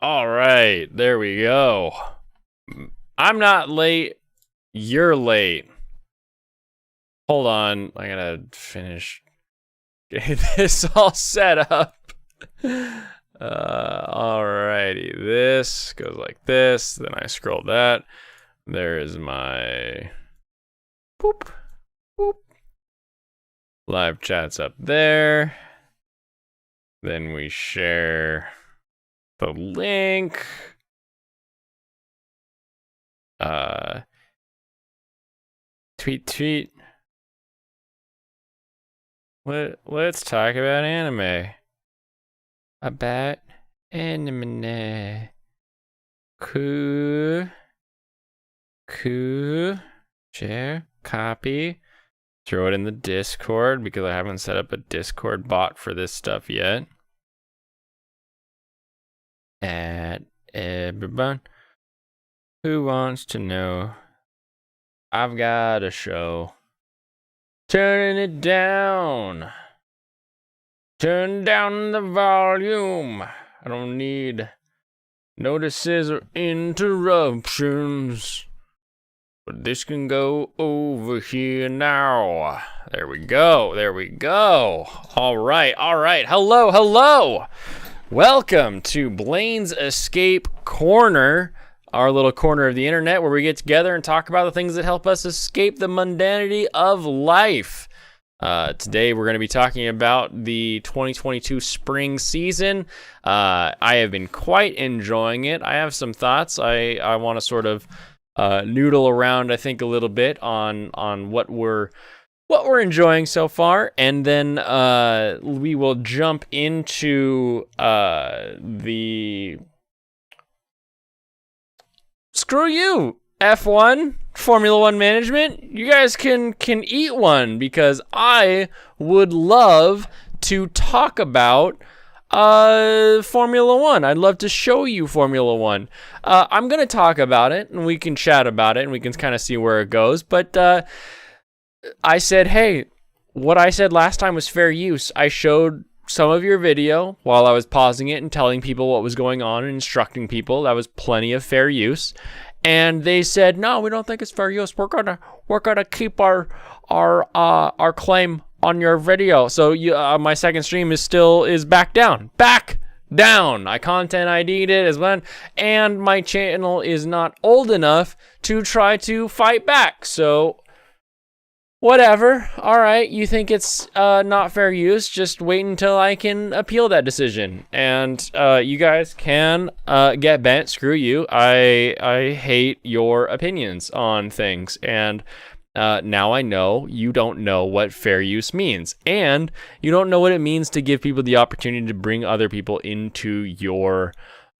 All right, there we go. I'm not late. You're late. Hold on. I gotta finish getting this all set up. Alrighty. This goes like this. Then I scroll that. There is my boop, boop. Live chat's up there. Then we share the link. Tweet. Let's talk about anime. About anime. Cool. Share. Copy. Throw it in the Discord because I haven't set up a Discord bot for this stuff yet. Add everyone who wants to know. I've got a show. Turning it down. Turn down the volume. I don't need notices or interruptions. But this can go over here now. There we go. All right. Hello. Welcome to Blaine's Escape Corner, our little corner of the internet where we get together and talk about the things that help us escape the mundanity of life. Today we're going to be talking about the 2022 spring season. I have been quite enjoying it. I have some thoughts. I want to sort of noodle around, I think, a little bit on what we're enjoying so far, and then we will jump into the screw you F1 Formula One management. You guys can eat one because I would love to talk about Formula One. I'd love to show you Formula One. I'm gonna talk about it, and we can chat about it, and we can kind of see where it goes. But I said, hey, what I said last time was fair use. I showed some of your video while I was pausing it and telling people what was going on and instructing people. That was plenty of fair use. And they said, no, we don't think it's fair use. We're gonna keep our claim on your video. So my second stream is back down. I content ID'd it as well, and my channel is not old enough to try to fight back. So whatever. All right, you think it's not fair use? Just wait until I can appeal that decision. And you guys can get bent. Screw you. I hate your opinions on things. And now I know you don't know what fair use means. And you don't know what it means to give people the opportunity to bring other people into your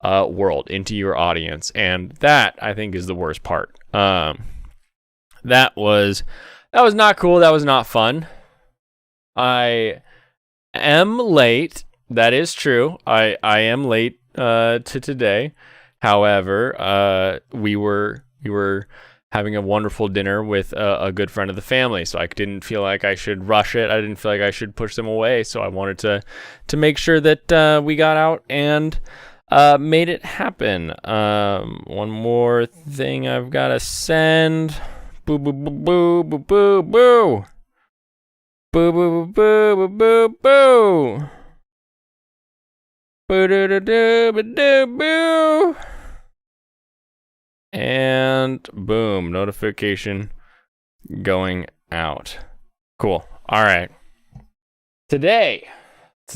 world, into your audience. And that, I think, is the worst part. That was not cool. That was not fun. I am late. That is true. I am late to today. However, we were having a wonderful dinner with a good friend of the family, so I didn't feel like I should rush it. I didn't feel like I should push them away. So I wanted to make sure that we got out and made it happen. One more thing I've got to send. Boo boo boo boo boo boo boo. Boo boo boo boo boo boo. Boo doo doo doo doo boo. And boom, notification going out. Cool. All right. Today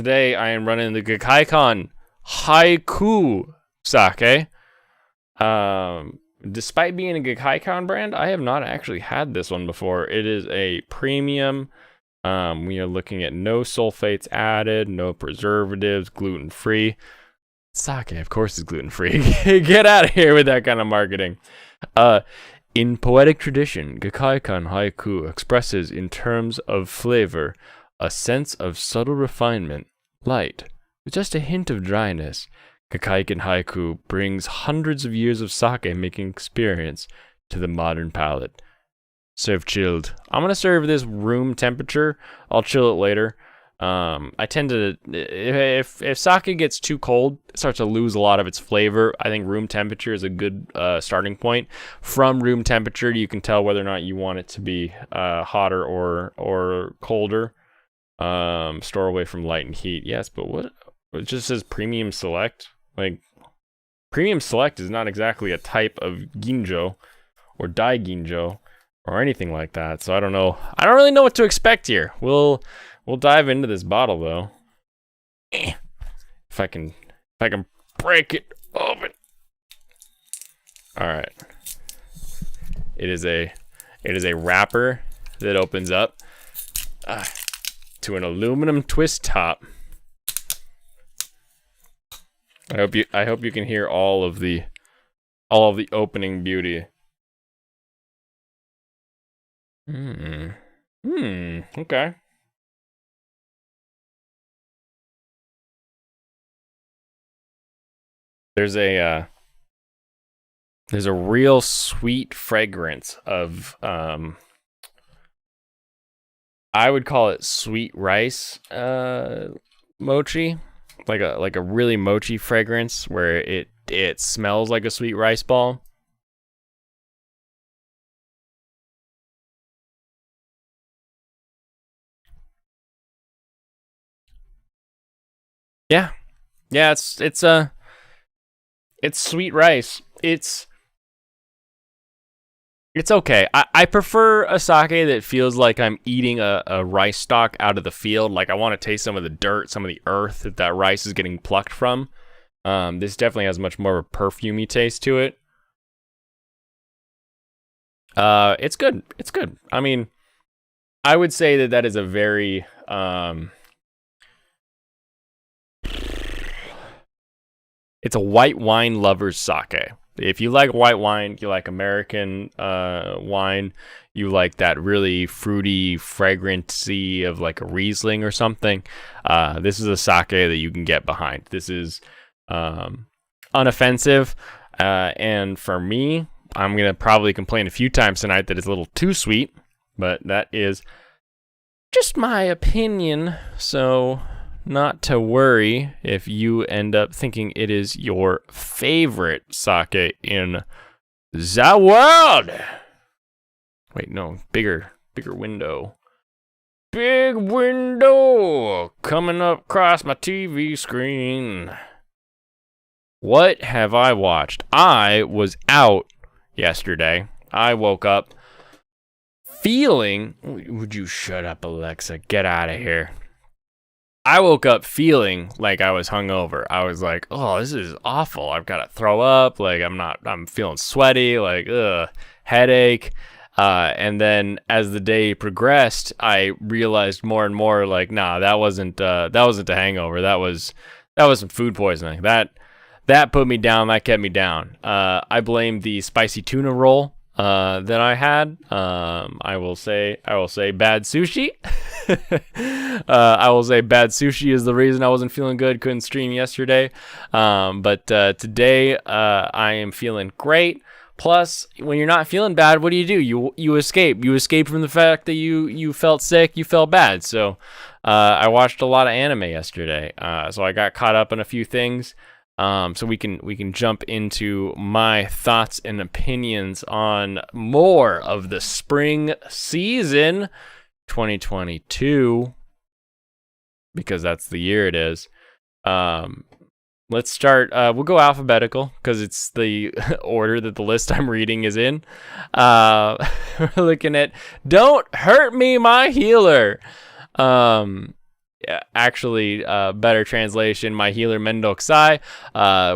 I am running the Gakaikan Haiku Sake. Despite being a Gakaikan brand, I have not actually had this one before. It is a premium. We are looking at no sulfates added, no preservatives, gluten-free. Sake, of course, is gluten-free. Get out of here with that kind of marketing. In poetic tradition, Gakaikan Haiku expresses in terms of flavor a sense of subtle refinement, light, with just a hint of dryness. Gakaikan Haiku brings hundreds of years of sake making experience to the modern palate. Serve chilled. I'm going to serve this room temperature. I'll chill it later. I tend to, if sake gets too cold, it starts to lose a lot of its flavor. I think room temperature is a good starting point. From room temperature, you can tell whether or not you want it to be hotter or colder. Store away from light and heat. Yes, but what? It just says premium select. Like, premium select is not exactly a type of ginjo or dai ginjo or anything like that. So I don't know. I don't really know what to expect here. We'll dive into this bottle though. If I can break it open. All right. It is a wrapper that opens up to an aluminum twist top. I hope you can hear all of the opening beauty. Okay. There's a real sweet fragrance of I would call it sweet rice mochi, like a really mochi fragrance where it smells like a sweet rice ball. Yeah, it's sweet rice. It's okay. I prefer a sake that feels like I'm eating a rice stalk out of the field. Like I want to taste some of the dirt, some of the earth that rice is getting plucked from. This definitely has much more of a perfumey taste to it. It's good. It's good. I mean, I would say that is a very it's a white wine lover's sake. If you like white wine, you like American wine, you like that really fruity fragrancy of like a Riesling or something, this is a sake that you can get behind. This is unoffensive, and for me, I'm going to probably complain a few times tonight that it's a little too sweet, but that is just my opinion, so not to worry if you end up thinking it is your favorite sake in the world. Wait, no, bigger window. Big window coming up across my TV screen. What have I watched? I was out yesterday. I woke up feeling... Would you shut up, Alexa? Get out of here. I woke up feeling like I was hungover. I was like, oh, this is awful. I've got to throw up. Like, I'm feeling sweaty, like, headache. And then as the day progressed, I realized more and more, like, nah, that wasn't a hangover. That was some food poisoning. That put me down. That kept me down. I blame the spicy tuna roll that I had. I will say bad sushi. I will say bad sushi is the reason I wasn't feeling good. Couldn't stream yesterday. But today I am feeling great. Plus, when you're not feeling bad, what do? You escape. You escape from the fact that you felt sick, you felt bad. So I watched a lot of anime yesterday. So I got caught up in a few things. So we can jump into my thoughts and opinions on more of the spring season 2022, because that's the year it is. Let's start. We'll go alphabetical because it's the order that the list I'm reading is in. We're looking at "Don't Hurt Me, My Healer." Actually, better translation, my healer Mendokusai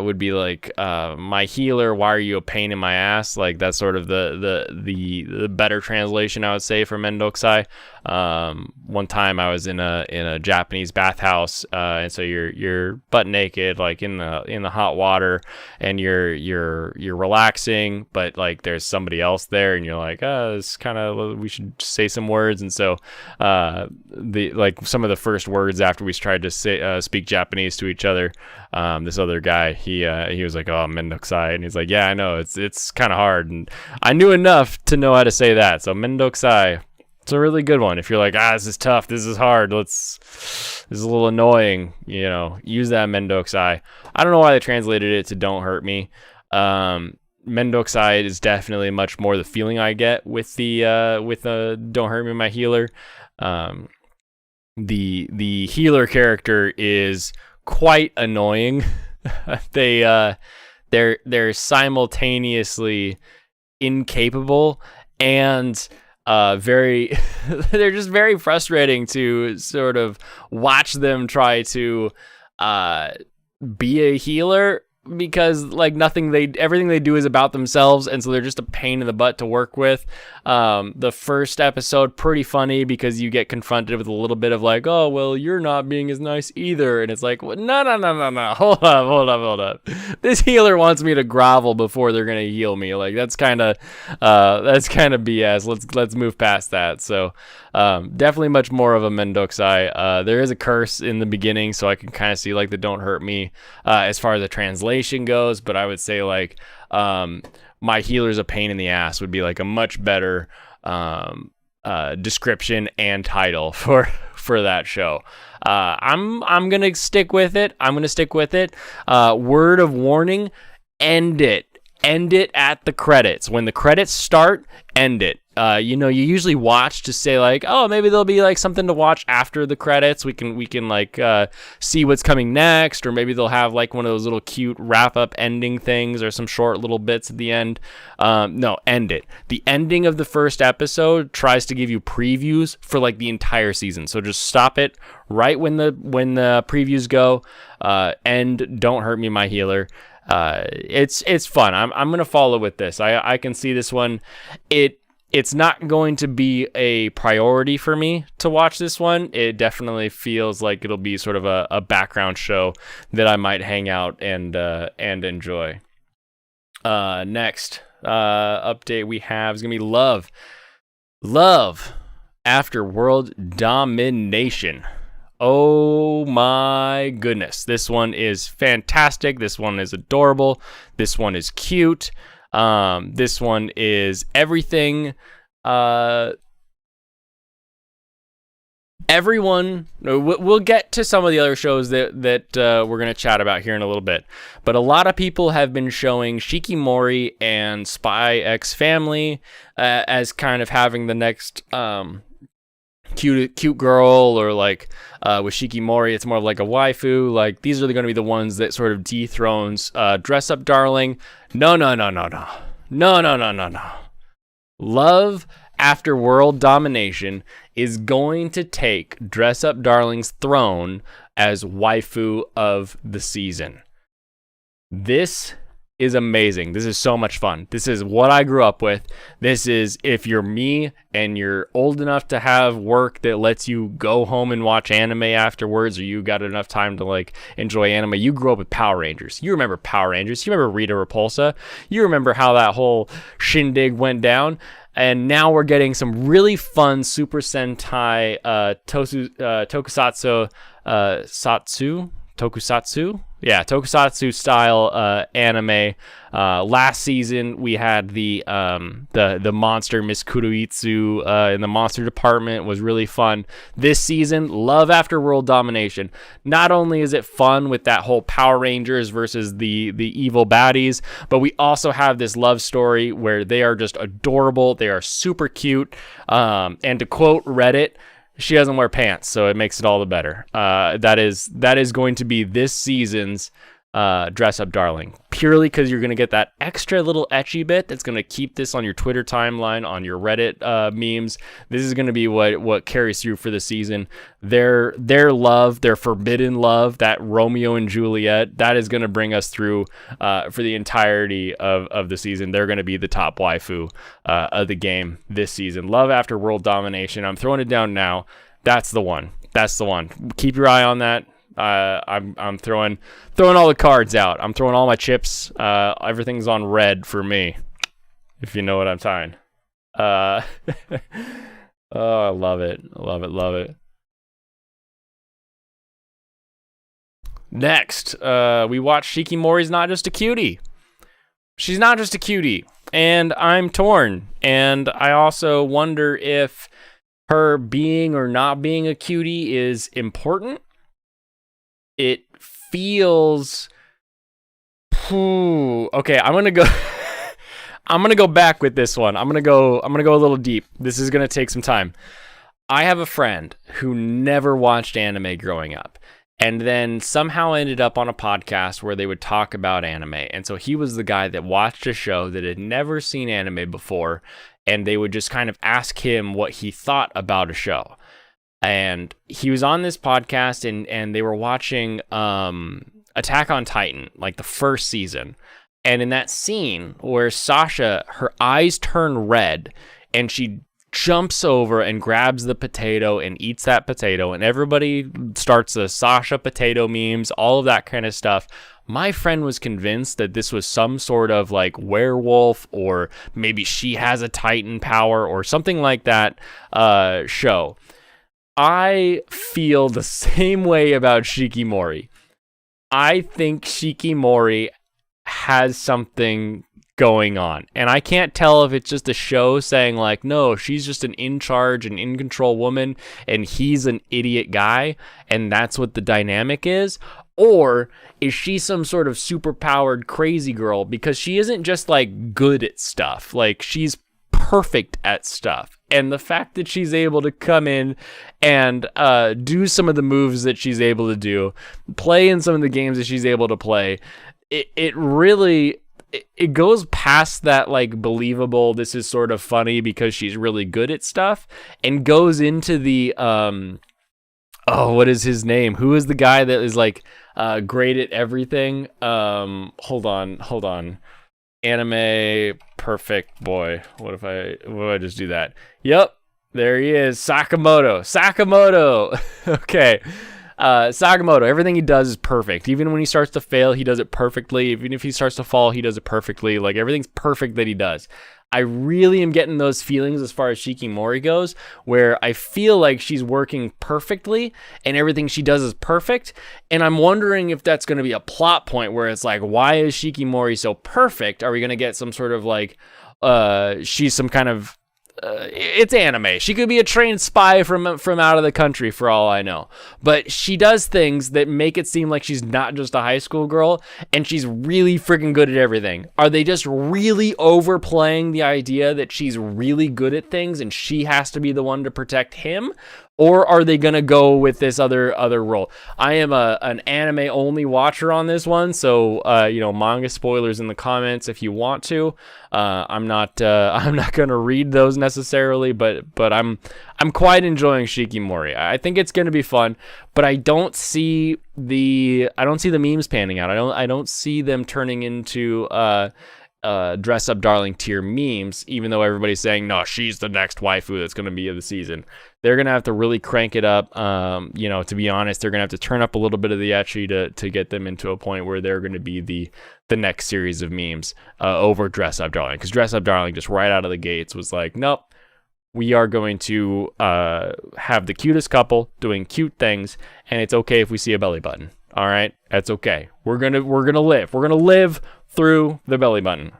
would be like my healer, why are you a pain in my ass? Like that's sort of the better translation I would say for Mendokusai. One time I was in a Japanese bathhouse, and so you're butt naked, like in the hot water, and you're relaxing, but like there's somebody else there, and you're like, it's kind of, we should say some words, and so some of the first words after we tried to speak Japanese to each other, this other guy, he was like, oh, Mendokusai, and he's like, yeah, I know, it's kind of hard, and I knew enough to know how to say that, so Mendokusai. It's a really good one. If you're like, this is tough, this is hard, this is a little annoying, use that Mendokusai. I don't know why they translated it to Don't Hurt Me. Mendokusai is definitely much more the feeling I get with the Don't Hurt Me, My Healer. The healer character is quite annoying. They're simultaneously incapable and very they're just very frustrating to sort of watch them try to be a healer, because like everything they do is about themselves, and so they're just a pain in the butt to work with. The first episode, pretty funny because you get confronted with a little bit of like, oh well, you're not being as nice either, and it's like, well, no, hold up. This healer wants me to grovel before they're gonna heal me. Like that's kind of BS. Let's move past that. So definitely much more of a Mendokusai. There is a curse in the beginning, so I can kind of see like the Don't Hurt Me as far as the translation goes, but I would say like My Healer's a Pain in the Ass would be like a much better description and title for that show. I'm gonna stick with it. Word of warning: end it at the credits. When the credits start, end it. You usually watch to say like, oh, maybe there'll be like something to watch after the credits. We can like see what's coming next, or maybe they'll have like one of those little cute wrap up ending things or some short little bits at the end. No, end it. The ending of the first episode tries to give you previews for like the entire season. So just stop it right when the previews go. And Don't Hurt Me, My Healer. It's fun. I'm gonna follow with this. I can see this one. It's not going to be a priority for me to watch this one. It definitely feels like it'll be sort of a background show that I might hang out and enjoy. Next update we have is gonna be Love After World Domination. Oh my goodness. This one is fantastic. This one is adorable. This one is cute. This one is everything. Everyone, we'll get to some of the other shows that we're going to chat about here in a little bit. But a lot of people have been showing Shikimori and Spy X Family as kind of having the next cute girl, or like with Shikimori it's more of like a waifu. Like these are going to be the ones that sort of dethrones Dress Up Darling. No. Love After World Domination is going to take Dress Up Darling's throne as waifu of the season. This is amazing. This is so much fun. This is what I grew up with. This is, if you're me and you're old enough to have work that lets you go home and watch anime afterwards, or you got enough time to like enjoy anime. You grew up with Power Rangers. You remember Power Rangers. You remember Rita Repulsa. You remember how that whole shindig went down. And now we're getting some really fun Super Sentai tokusatsu style anime. Last season we had the monster Miss Kuruitsu in the monster department. Was really fun. This season, Love After World Domination. Not only is it fun with that whole Power Rangers versus the evil baddies, but we also have this love story where they are just adorable. They are super cute. And to quote Reddit, she doesn't wear pants, so it makes it all the better. That is going to be this season's Dress Up Darling, purely because you're going to get that extra little ecchi bit that's going to keep this on your Twitter timeline, on your Reddit memes. This is going to be what carries through for the season. Their love, their forbidden love, that Romeo and Juliet, that is going to bring us through for the entirety of the season. They're going to be the top waifu of the game this season. Love After World Domination. I'm throwing it down now. That's the one. Keep your eye on that. I'm throwing all the cards out. I'm throwing all my chips. Everything's on red for me, if you know what I'm saying. Oh, I love it. Next, we watched Shikimori's Not Just a Cutie. She's not just a cutie, and I'm torn. And I also wonder if her being or not being a cutie is important. It feels... Okay, I'm gonna go... I'm gonna go back with this one. I'm gonna go a little deep. This is gonna take some time. I have a friend who never watched anime growing up, and then somehow ended up on a podcast where they would talk about anime. And so he was the guy that watched a show that had never seen anime before, and they would just kind of ask him what he thought about a show. And he was on this podcast, and they were watching Attack on Titan, like the first season. And in that scene where Sasha, her eyes turn red, and she jumps over and grabs the potato and eats that potato, and everybody starts the Sasha potato memes, all of that kind of stuff. My friend was convinced that this was some sort of like werewolf, or maybe she has a Titan power or something like that show. I feel the same way about Shikimori. I think Shikimori has something going on, and I can't tell if it's just a show saying like, no, she's just an in charge and in control woman and he's an idiot guy, and that's what the dynamic is, or is she some sort of super powered crazy girl, because she isn't just like good at stuff, like she's perfect at stuff. And the fact that she's able to come in and do some of the moves that she's able to do, play in some of the games that she's able to play, it really, it goes past that like believable, this is sort of funny because she's really good at stuff, and goes into the what is his name? Who is the guy that is like great at everything? Hold on. Anime perfect boy. What if I just do that? Yep, there he is. Sakamoto. Okay. Sakamoto, everything he does is perfect. Even when he starts to fail, he does it perfectly. Even if he starts to fall, he does it perfectly. Like, everything's perfect that he does. I really am getting those feelings as far as Shikimori goes, where I feel like she's working perfectly and everything she does is perfect. And I'm wondering if that's going to be a plot point where it's like, why is Shikimori so perfect? Are we going to get some sort of like, she's some kind of, it's anime. She could be a trained spy from out of the country for all I know. But she does things that make it seem like she's not just a high school girl, and she's really freaking good at everything. Are they just really overplaying the idea that she's really good at things and she has to be the one to protect him? Or are they going to go with this other role? I am an anime only watcher on this one, so manga spoilers in the comments if you want to. I'm not going to read those necessarily, but I'm quite enjoying Shikimori. I think it's going to be fun, but I don't see the memes panning out. I don't see them turning into dress up darling tier memes, even though everybody's saying, no, she's the next waifu that's going to be of the season. They're going to have to really crank it up. To be honest, they're going to have to turn up a little bit of the ecchi to get them into a point where they're going to be the next series of memes over dress up darling. Because dress up darling just right out of the gates was like, nope, we are going to have the cutest couple doing cute things, and it's okay if we see a belly button. All right, that's okay. We're gonna live through the belly button,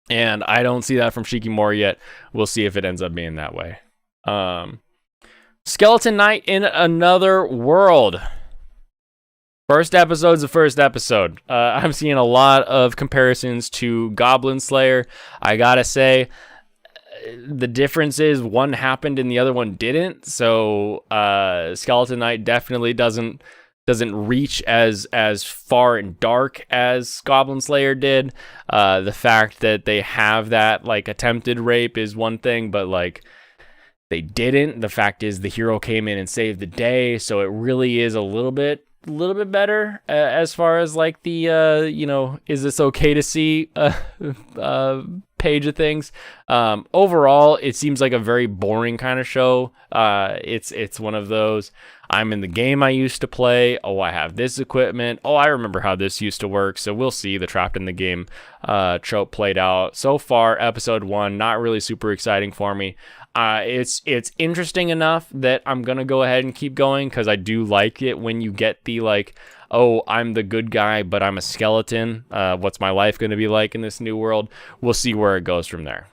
and I don't see that from Shikimori yet. We'll see if it ends up being that way. Skeleton Knight in Another World. First episode's the first episode. I'm seeing a lot of comparisons to Goblin Slayer. I gotta say, the difference is one happened and the other one didn't. So Skeleton Knight definitely doesn't reach as far and dark as Goblin Slayer did. The fact that they have that like attempted rape is one thing, but like they didn't. The fact is the hero came in and saved the day, so it really is a little bit better as far as like the is this okay to see page of things. Overall, it seems like a very boring kind of show. It's one of those, I'm in the game I used to play. Oh, I have this equipment. Oh, I remember how this used to work. So we'll see the trapped in the game trope played out. So far, episode 1, not really super exciting for me. It's interesting enough that I'm gonna go ahead and keep going, because I do like it when you get the like, oh, I'm the good guy, but I'm a skeleton. What's my life gonna be like in this new world? We'll see where it goes from there.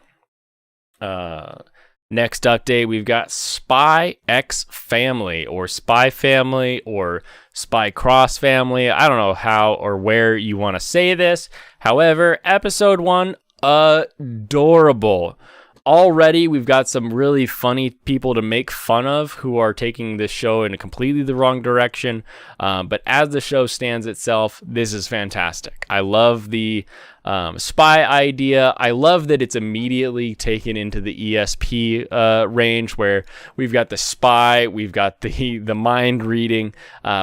Next update, we've got Spy X Family or Spy Family or Spy Cross Family. I don't know how or where you want to say this. However, episode 1, adorable. Already, we've got some really funny people to make fun of who are taking this show in a completely the wrong direction. But as the show stands itself, this is fantastic. I love the spy idea. I love that it's immediately taken into the ESP range where we've got the spy, we've got the mind reading.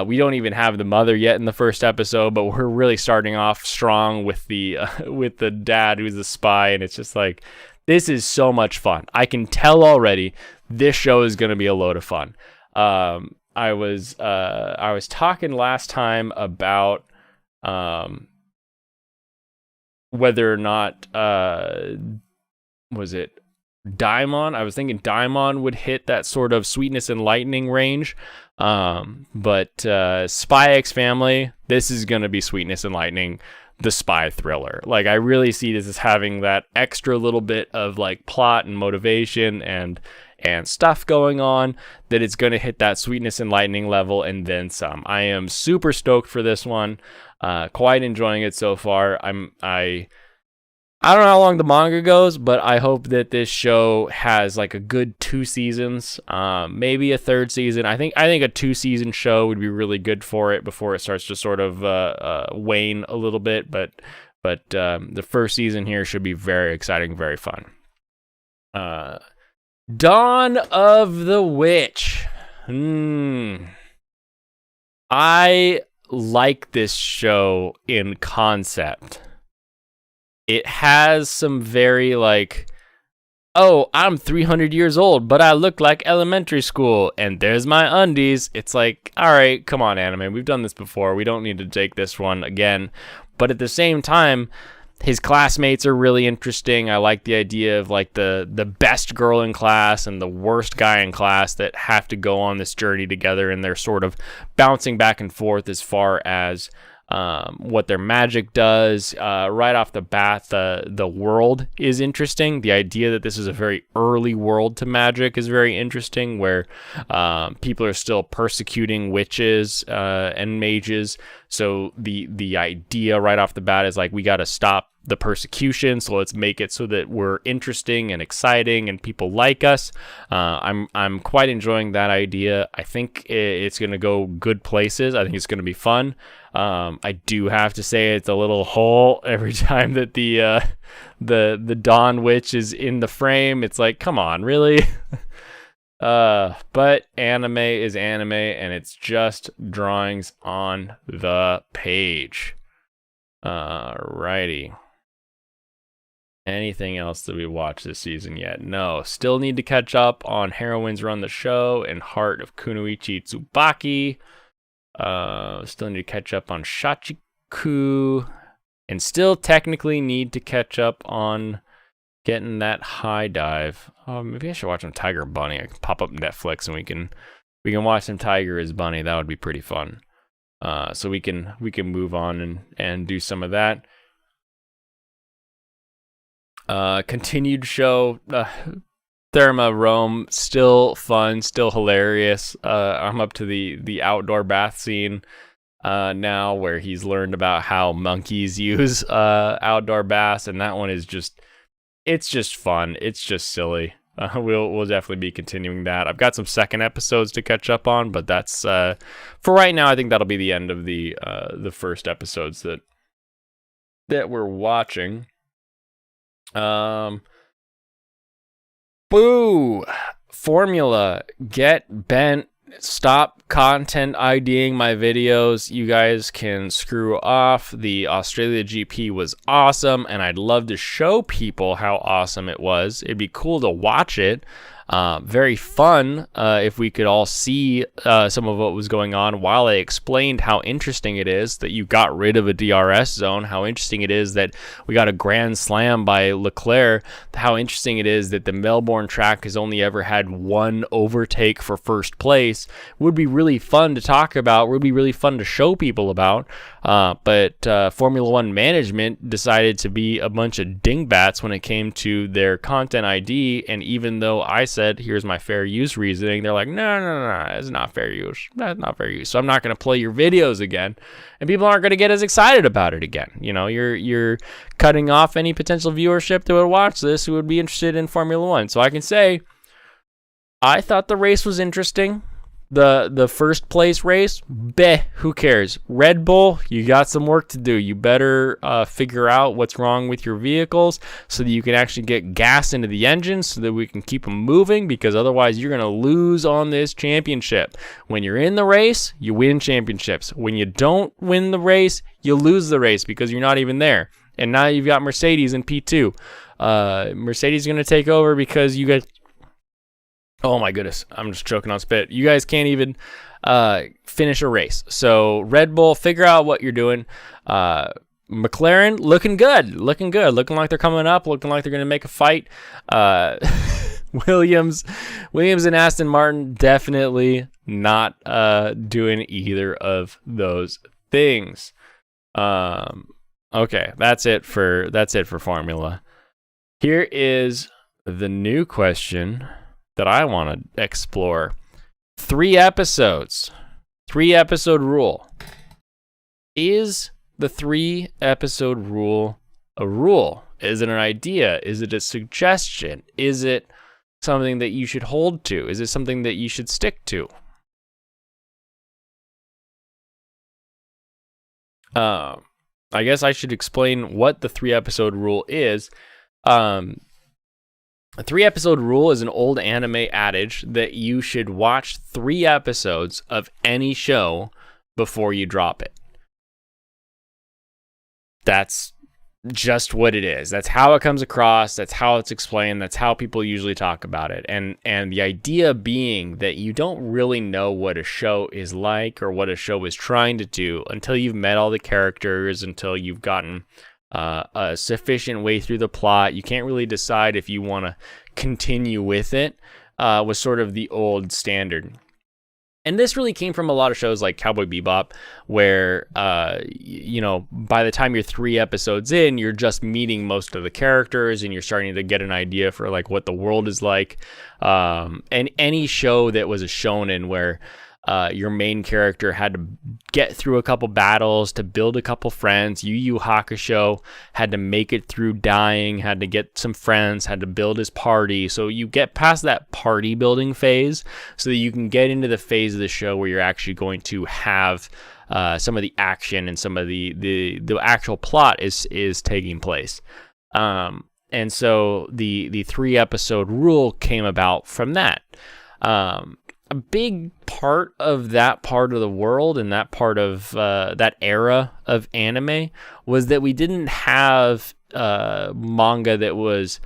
We don't even have the mother yet in the first episode, but we're really starting off strong with the dad who's the spy, and it's just like, this is so much fun. I can tell already this show is going to be a load of fun. I was talking last time about whether or not was it Daimon? I was thinking Daimon would hit that sort of sweetness and lightning range. But Spy X Family, this is going to be sweetness and lightning, the spy thriller. Like, I really see this as having that extra little bit of like plot and motivation and stuff going on, that it's going to hit that sweetness and lightning level and then some. I am super stoked for this one. Quite enjoying it so far. I don't know how long the manga goes, but I hope that this show has like a good 2 seasons, maybe a 3rd season. I think a 2-season show would be really good for it before it starts to sort of wane a little bit. But the first season here should be very exciting, very fun. Dawn of the Witch. I like this show in concept. It has some very like, oh, I'm 300 years old, but I look like elementary school, and there's my undies. It's like, all right, come on, anime. We've done this before. We don't need to take this one again. But at the same time, his classmates are really interesting. I like the idea of like the best girl in class and the worst guy in class that have to go on this journey together, and they're sort of bouncing back and forth as far as what their magic does. Right off the bat, the world is interesting. The idea that this is a very early world to magic is very interesting, where people are still persecuting witches and mages. So the idea right off the bat is like, we got to stop the persecution, so let's make it so that we're interesting and exciting and people like us. I'm quite enjoying that idea. I think it's going to go good places. I think it's going to be fun. I do have to say it's a little hole every time that the Dawn Witch is in the frame. It's like, come on, really? But anime is anime, and it's just drawings on the page. Alrighty. Anything else that we watched this season yet? No. Still need to catch up on Heroines Run the Show and Heart of Kunoichi Tsubaki. Still need to catch up on Shachiku. And still technically need to catch up on getting that High Dive. Maybe I should watch some Tiger Bunny. I can pop up Netflix and we can watch some Tiger as Bunny. That would be pretty fun. So we can move on and do some of that. Continued show, Therma Rome, still fun, still hilarious. I'm up to the outdoor bath scene now, where he's learned about how monkeys use outdoor baths, and that one is it's just fun. It's just silly. We'll definitely be continuing that. I've got some second episodes to catch up on, but that's for right now. I think that'll be the end of the first episodes that we're watching. Boo! Formula, get bent. Stop content IDing my videos. You guys can screw off. The Australia GP was awesome, and I'd love to show people how awesome it was. It'd be cool to watch it. Very fun if we could all see some of what was going on while I explained how interesting it is that you got rid of a DRS zone, how interesting it is that we got a grand slam by Leclerc, how interesting it is that the Melbourne track has only ever had one overtake for first place. Would be really fun to talk about, would be really fun to show people about, but Formula One management decided to be a bunch of dingbats when it came to their content ID, and even though I said, here's my fair use reasoning. They're like, no, it's not fair use. That's not fair use. So I'm not going to play your videos again. And people aren't going to get as excited about it again. You know, you're cutting off any potential viewership that would watch this who would be interested in Formula One. So I can say, I thought the race was interesting. The first place race, who cares? Red Bull, you got some work to do. You better figure out what's wrong with your vehicles so that you can actually get gas into the engines so that we can keep them moving, because otherwise you're going to lose on this championship. When you're in the race, you win championships. When you don't win the race, you lose the race because you're not even there. And now you've got Mercedes in P2. Mercedes is going to take over because you guys... Oh my goodness, I'm just choking on spit. You guys can't even finish a race. So Red Bull, figure out what you're doing. McLaren, looking good. Looking like they're coming up, looking like they're going to make a fight. Williams and Aston Martin, definitely not doing either of those things. Okay, that's it for Formula. Here is the new question that I want to explore. 3 episodes. 3-episode rule. Is the 3-episode rule a rule? Is it an idea? Is it a suggestion? Is it something that you should hold to? Is it something that you should stick to? I guess I should explain what the 3-episode rule is. A 3-episode rule is an old anime adage that you should watch 3 episodes of any show before you drop it. That's just what it is. That's how it comes across. That's how it's explained. That's how people usually talk about it. And the idea being that you don't really know what a show is like or what a show is trying to do until you've met all the characters, until you've gotten a sufficient way through the plot. You can't really decide if you want to continue with it, was sort of the old standard. And this really came from a lot of shows like Cowboy Bebop, where, you know, by the time you're 3 episodes in, you're just meeting most of the characters and you're starting to get an idea for like what the world is like. And any show that was a shonen where your main character had to get through a couple battles to build a couple friends. Yu Yu Hakusho had to make it through dying, had to get some friends, had to build his party. So you get past that party building phase so that you can get into the phase of the show where you're actually going to have some of the action and some of the actual plot is taking place. And so the 3-episode rule came about from that. A big part of that part of the world and that part of that era of anime was that we didn't have manga that was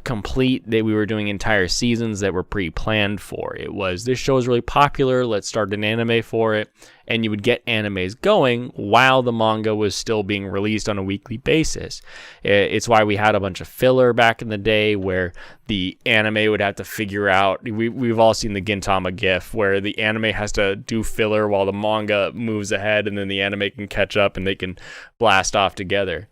complete, that we were doing entire seasons that were pre-planned for. It was, this show is really popular, let's start an anime for it, and you would get animes going while the manga was still being released on a weekly basis. It's why we had a bunch of filler back in the day where the anime would have to figure out, we've all seen the Gintama gif where the anime has to do filler while the manga moves ahead, and then the anime can catch up and they can blast off together.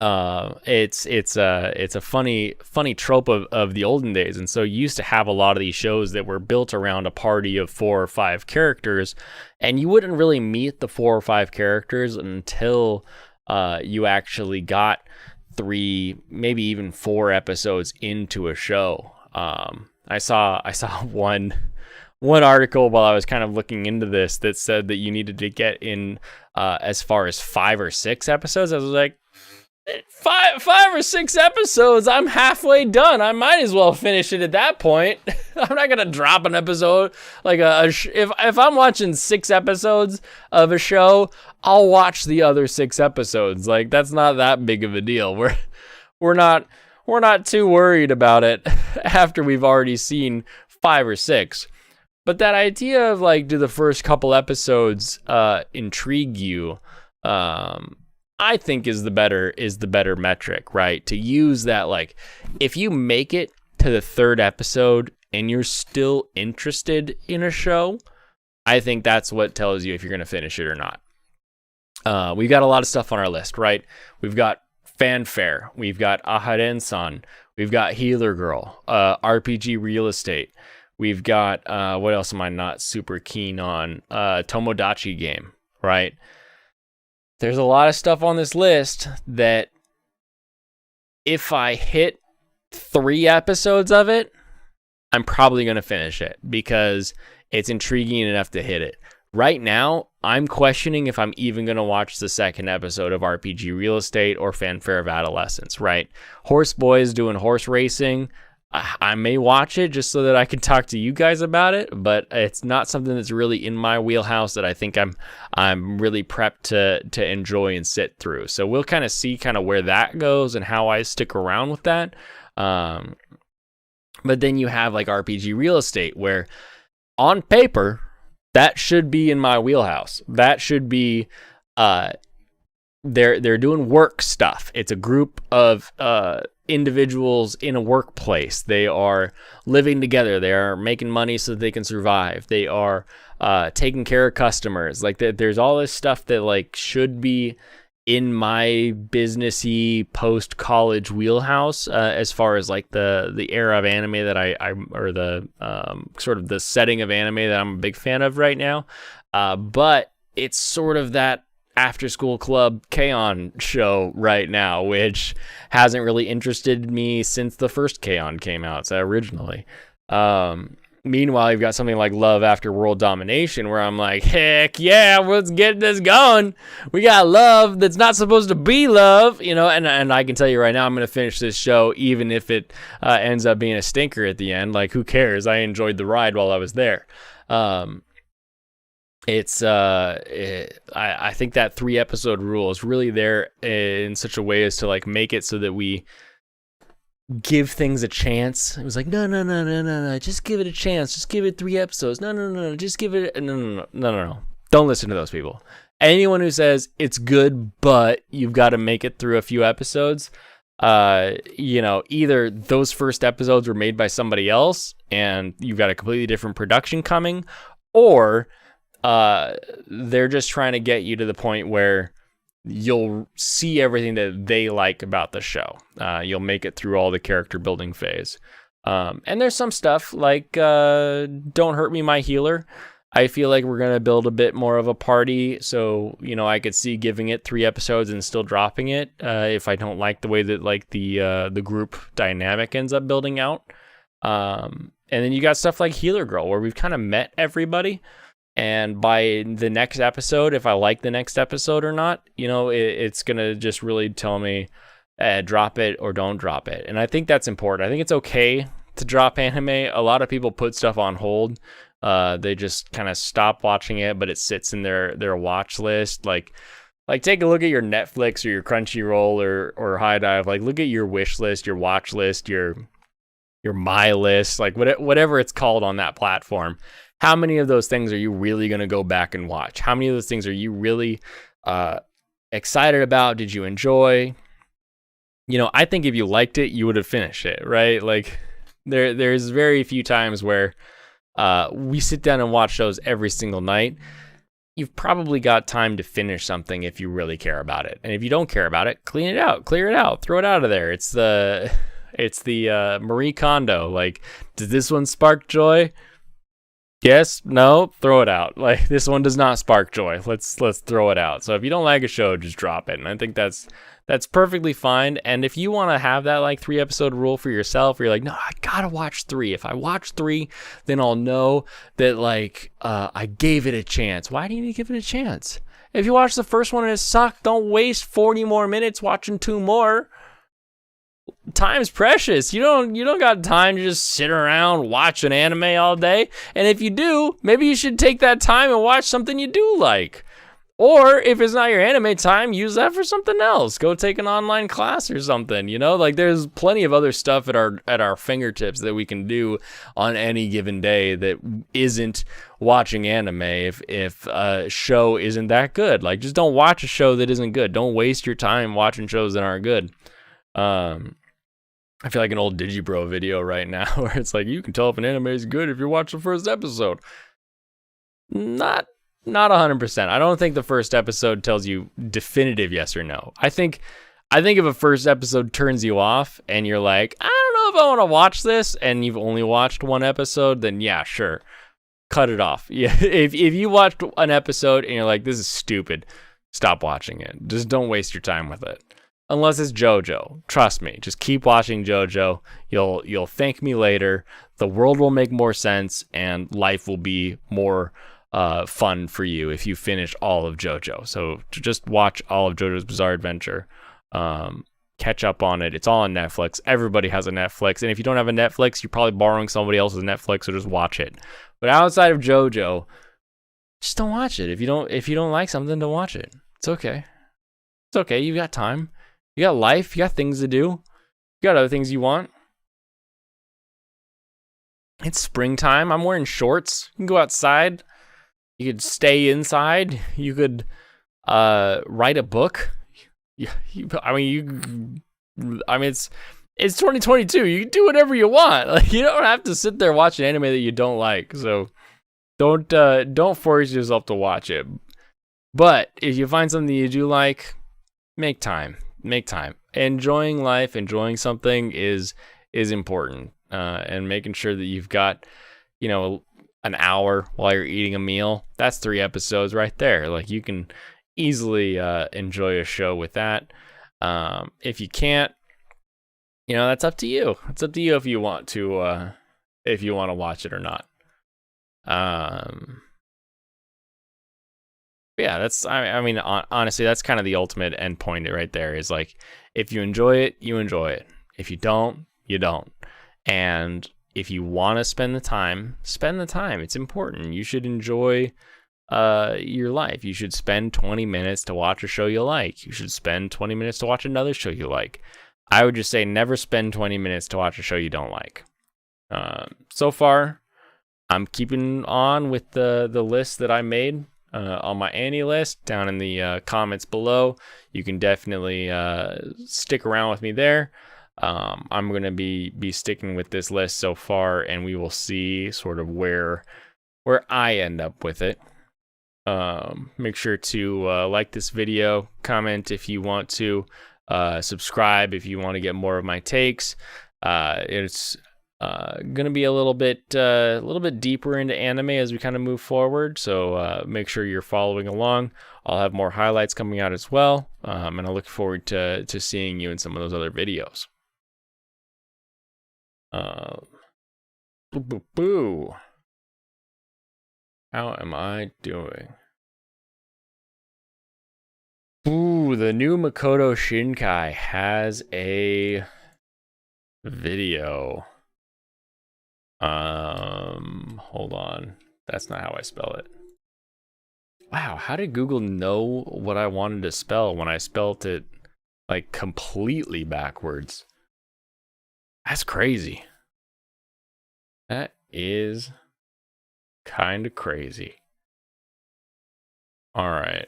It's a funny trope of the olden days. And so you used to have a lot of these shows that were built around a party of 4 or 5 characters, and you wouldn't really meet the 4 or 5 characters until you actually got 3, maybe even 4 episodes into a show. I saw one article while I was kind of looking into this that said that you needed to get in as far as 5 or 6 episodes. I was like, 5 or 6 episodes, I'm halfway done. I might as well finish it at that point. I'm not gonna drop an episode like if I'm watching 6 episodes of a show, I'll watch the other 6 episodes. Like, that's not that big of a deal. We're not too worried about it after we've already seen 5 or 6. But that idea of like, do the first couple episodes intrigue you? I think is the better metric, right? To use that, like, if you make it to the 3rd episode and you're still interested in a show, I think that's what tells you if you're going to finish it or not. We've got a lot of stuff on our list, right? We've got Fanfare, we've got Aharen-san, We've got Healer Girl, RPG Real Estate. We've got, what else am I not super keen on? Tomodachi Game, right? There's a lot of stuff on this list that if I hit 3 episodes of it, I'm probably going to finish it because it's intriguing enough to hit it. Right now, I'm questioning if I'm even going to watch the second episode of RPG Real Estate or Fanfare of Adolescence, right? Horse Boys doing horse racing. I may watch it just so that I can talk to you guys about it, but it's not something that's really in my wheelhouse that I think I'm really prepped to enjoy and sit through. So we'll kind of see kind of where that goes and how I stick around with that. But then you have like RPG Real Estate, where on paper that should be in my wheelhouse. That should be they're doing work stuff. It's a group of individuals in a workplace. They are living together. They are making money so that they can survive. They are taking care of customers. Like there's all this stuff that like should be in my businessy post-college wheelhouse, as far as like the era of anime that I or the sort of the setting of anime that I'm a big fan of right now. But it's sort of that after school club K-On! Show right now, which hasn't really interested me since the first K-On! Came out, so originally. Meanwhile, you've got something like Love After World Domination, where I'm like, heck yeah, let's get this going. We got love that's not supposed to be love, you know, and I can tell you right now, I'm going to finish this show, even if it ends up being a stinker at the end. Like, who cares? I enjoyed the ride while I was there. I think that 3 episode rule is really there in such a way as to like make it so that we give things a chance. It was like, no, just give it a chance. Just give it 3 episodes. No, just give it, no. Don't listen to those people. Anyone who says it's good, but you've got to make it through a few episodes, you know, either those first episodes were made by somebody else and you've got a completely different production coming, or they're just trying to get you to the point where you'll see everything that they like about the show. You'll make it through all the character building phase. And there's some stuff like Don't Hurt Me, My Healer. I feel like we're going to build a bit more of a party. So, you know, I could see giving it 3 episodes and still dropping it if I don't like the way that like the group dynamic ends up building out. And then you got stuff like Healer Girl, where we've kind of met everybody. And by the next episode, if I like the next episode or not, you know, it's going to just really tell me, drop it or don't drop it. And I think that's important. I think it's okay to drop anime. A lot of people put stuff on hold. They just kind of stop watching it, but it sits in their watch list. Like take a look at your Netflix or your Crunchyroll or High Dive. Like, look at your wish list, your watch list, your my list, like whatever it's called on that platform. How many of those things are you really going to go back and watch? How many of those things are you really excited about? Did you enjoy? You know, I think if you liked it, you would have finished it, right? Like, there's very few times where we sit down and watch shows every single night. You've probably got time to finish something if you really care about it. And if you don't care about it, clean it out, clear it out, throw it out of there. It's the Marie Kondo. Like, does this one spark joy? Yes, no, throw it out. Like, this one does not spark joy. Let's throw it out. So if you don't like a show, just drop it. And I think that's perfectly fine. And if you want to have that like 3 episode rule for yourself, where you're like, no, I gotta watch 3. If I watch 3, then I'll know that like I gave it a chance. Why do you need to give it a chance? If you watch the first one and it sucked, don't waste 40 more minutes watching 2 more. Time's precious. You don't got time to just sit around watch an anime all day. And if you do, maybe you should take that time and watch something you do like. Or if it's not your anime time, use that for something else. Go take an online class or something, you know? Like, there's plenty of other stuff at our fingertips that we can do on any given day that isn't watching anime if a show isn't that good. Like, just don't watch a show that isn't good. Don't waste your time watching shows that aren't good. I feel like an old Digibro video right now where it's like, you can tell if an anime is good if you watch the first episode. Not 100%. I don't think the first episode tells you definitive yes or no. I think if a first episode turns you off and you're like, I don't if I want to watch this and you've only watched one episode, then yeah, sure. Cut it off. Yeah, if you watched an episode and you're like, this is stupid, stop watching it. Just don't waste your time with it. Unless it's JoJo. Trust me, just keep watching JoJo. You'll thank me later. The world will make more sense and life will be more fun for you if you finish all of JoJo. So just watch all of JoJo's Bizarre Adventure. Catch up on it. It's all on Netflix. Everybody has a Netflix, and if you don't have a Netflix, you're probably borrowing somebody else's Netflix, so just watch it. But outside of JoJo, just don't watch it. If you don't like something, don't watch it. It's okay. It's okay. You got time. You got life. You got things to do. You got other things you want. It's springtime. I'm wearing shorts. You can go outside. You could stay inside. You could write a book. It's 2022. You can do whatever you want. Like, you don't have to sit there watching anime that you don't like. So don't force yourself to watch it. But if you find something you do like, make time. Make time. Enjoying life, enjoying something is important. And making sure that you've got, an hour while you're eating a meal. That's 3 episodes right there. Like, you can easily enjoy a show with that. If you can't, that's up to you. It's up to you if you want to watch it or not. Yeah, that's, honestly, that's kind of the ultimate end point right there is like, if you enjoy it, you enjoy it. If you don't, you don't. And if you want to spend the time, spend the time. It's important. You should enjoy your life. You should spend 20 minutes to watch a show you like. You should spend 20 minutes to watch another show you like. I would just say never spend 20 minutes to watch a show you don't like. So far, I'm keeping on with the list that I made on my Annie list down in the comments below. You can definitely stick around with me there. I'm going to be sticking with this list so far, and we will see sort of where I end up with it. Make sure to like this video, comment if you want to, subscribe if you want to get more of my takes. It's going to be a little bit deeper into anime as we kind of move forward, so make sure you're following along. I'll have more highlights coming out as well, and I look forward to seeing you in some of those other videos. Boo. How am I doing? Ooh, the new Makoto Shinkai has a video. Hold on. That's not how I spell it. Wow, how did Google know what I wanted to spell when I spelled it like completely backwards? That's crazy. That is kind of crazy. All right.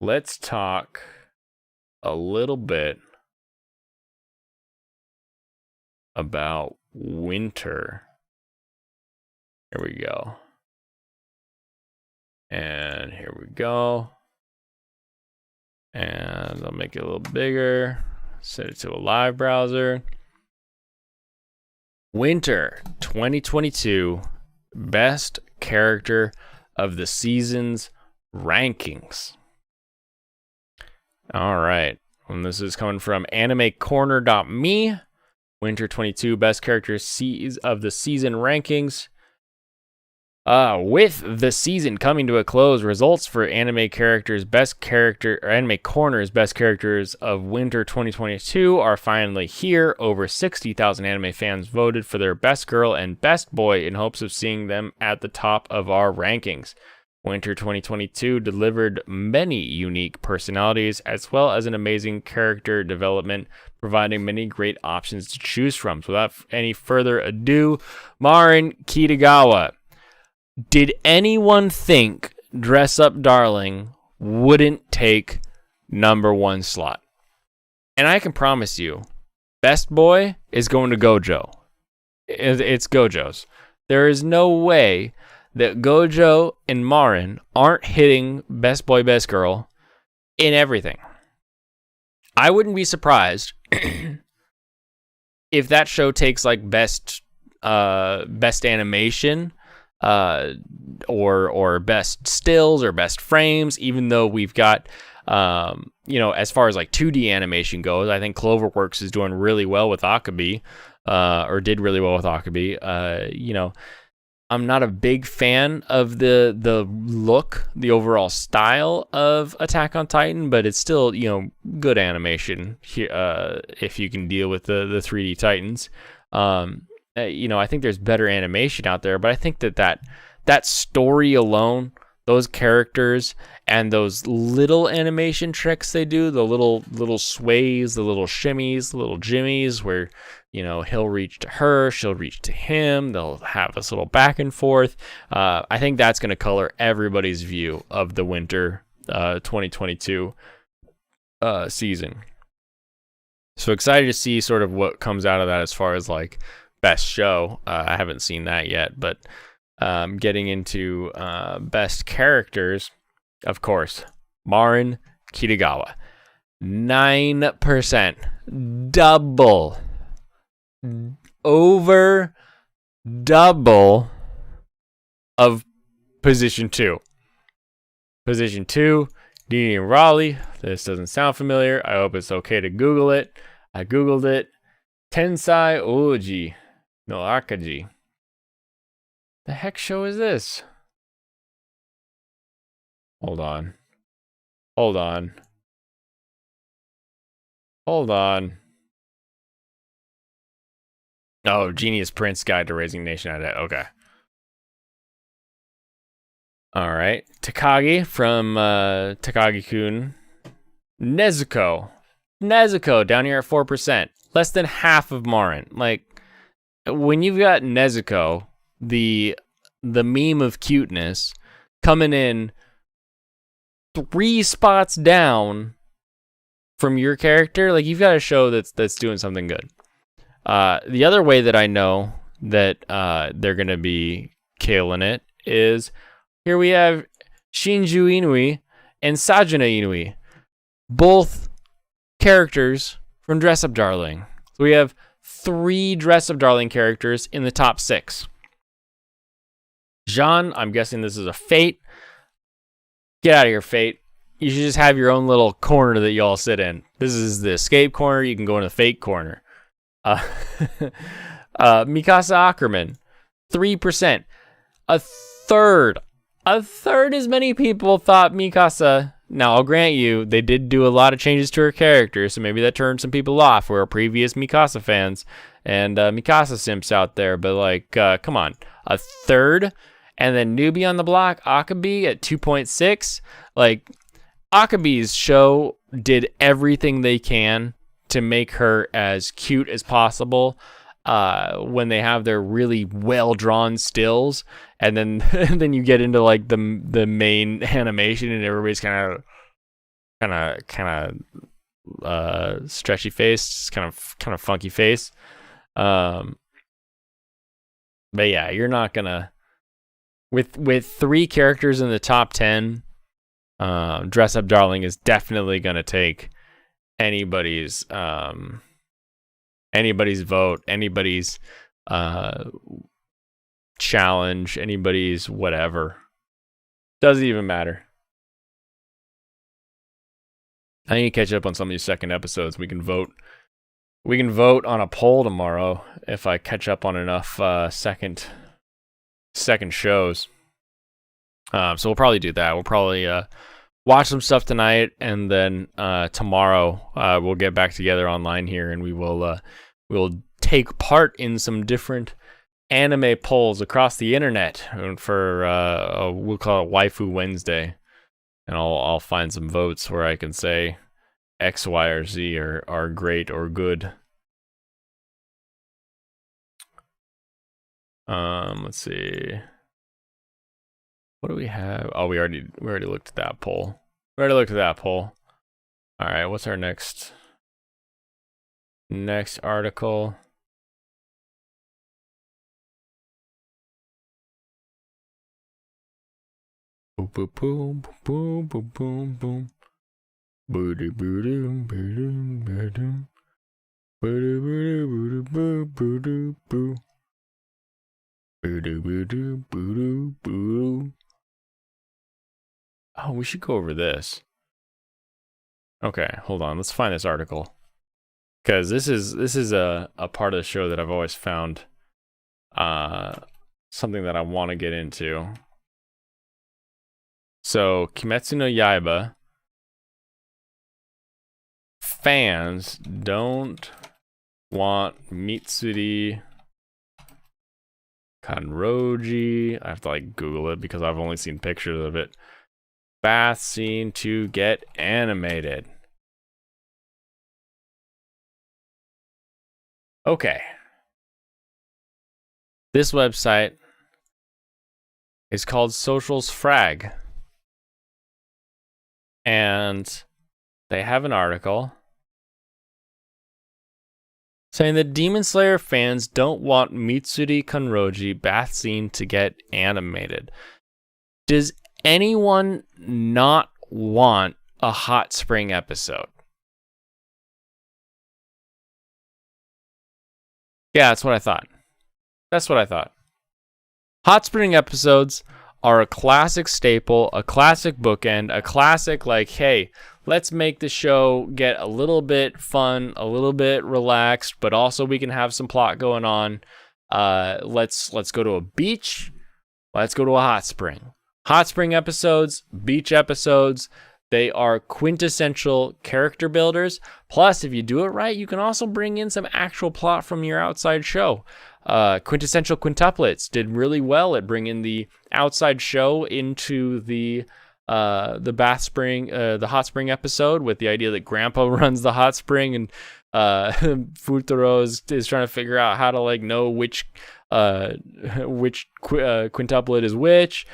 Let's talk a little bit about winter. Here we go. And here we go. And I'll make it a little bigger. Set it to a live browser. Winter 2022 Best Character of the Season's Rankings. All right. And this is coming from animecorner.me. Winter 22 Best Characters of the Season Rankings. With the season coming to a close, results for Anime Corner's Best Characters of Winter 2022 are finally here. Over 60,000 anime fans voted for their best girl and best boy in hopes of seeing them at the top of our rankings. Winter 2022 delivered many unique personalities as well as an amazing character development, providing many great options to choose from. So without any further ado, Marin Kitagawa. Did anyone think Dress Up Darling wouldn't take #1 slot? And I can promise you, Best Boy is going to Gojo. It's Gojo's. There is no way that Gojo and Marin aren't hitting Best Boy, Best Girl in everything. I wouldn't be surprised if that show takes like best animation, or best stills or best frames, even though we've got, as far as like 2D animation goes, I think Cloverworks is doing really well with Akabi, or did really well with Akabi. I'm not a big fan of the look, the overall style of Attack on Titan, but it's still, good animation here, if you can deal with the 3D Titans. I think there's better animation out there, but I think that story alone, those characters and those little animation tricks they do, the little sways, the little shimmies, the little jimmies, where he'll reach to her, she'll reach to him, they'll have this little back and forth. I think that's going to color everybody's view of the winter 2022 season. So excited to see sort of what comes out of that as far as like best show. I haven't seen that yet, but getting into best characters, of course, Marin Kitagawa, 9%, over double of position 2. Position 2, Dini and Raleigh. This doesn't sound familiar. I hope it's okay to Google it. I Googled it. Tensai Oji no Akaji. The heck show is this? Hold on. Oh, Genius Prince Guide to Raising Nation Out of Debt. Okay. All right. Takagi from Takagi-kun. Nezuko down here at 4%. Less than half of Marin. Like, when you've got Nezuko, the meme of cuteness, coming in 3 spots down from your character, like, you've got a show that's doing something good. The other way that I know that they're going to be killing it is, here we have Shinju Inui and Sajuna Inui, both characters from Dress Up Darling. So we have 3 Dress Up Darling characters in the top 6. Jean, I'm guessing this is a Fate. Get out of here, Fate. You should just have your own little corner that you all sit in. This is the escape corner. You can go in the Fate corner. Mikasa Ackerman, 3%. A third as many people thought Mikasa. Now, I'll grant you, they did do a lot of changes to her character, so maybe that turned some people off who are previous Mikasa fans and Mikasa simps out there. But, like, come on. A third? And then newbie on the block, Akabi at 2.6. Like, Akabi's show did everything they can to make her as cute as possible when they have their really well-drawn stills. And then then you get into like the main animation and everybody's kind of stretchy face, kind of funky face. But yeah, you're not gonna with 3 characters in the top 10. Dress Up Darling is definitely gonna take anybody's vote, anybody's challenge, anybody's whatever. Doesn't even matter. I need to catch up on some of these second episodes. We can vote on a poll tomorrow if I catch up on enough second shows. So we'll probably do that. We'll probably watch some stuff tonight, and then tomorrow we'll get back together online here, and we'll take part in some different anime polls across the internet for we'll call it Waifu Wednesday, and I'll find some votes where I can say X, Y, or Z are great or good. Let's see. What do we have? Oh, we already looked at that poll. All right, what's our next article? Boom, boom, boom, boom, boom, boom, boom. Boom, boom, boom, boom, boom. Oh, we should go over this. Okay, hold on. Let's find this article. Because this is a part of the show that I've always found something that I want to get into. So, Kimetsu no Yaiba fans don't want Mitsuri Kanroji. I have to like Google it because I've only seen pictures of it. Bath scene to get animated. Okay. This website is called Socials Frag. And they have an article saying that Demon Slayer fans don't want Mitsuri Kanroji bath scene to get animated. Does anyone not want a hot spring episode? Yeah, that's what I thought. That's what I thought. Hot spring episodes are a classic staple, a classic bookend, a classic like, hey, let's make the show get a little bit fun, a little bit relaxed, but also we can have some plot going on. Let's go to a beach. Let's go to a hot spring. Hot spring episodes, beach episodes, they are quintessential character builders. Plus, if you do it right, you can also bring in some actual plot from your outside show. Quintessential quintuplets did really well at bringing the outside show into the bath spring, the hot spring episode, with the idea that Grandpa runs the hot spring and Futaro is trying to figure out how to like know which quintuplet is which.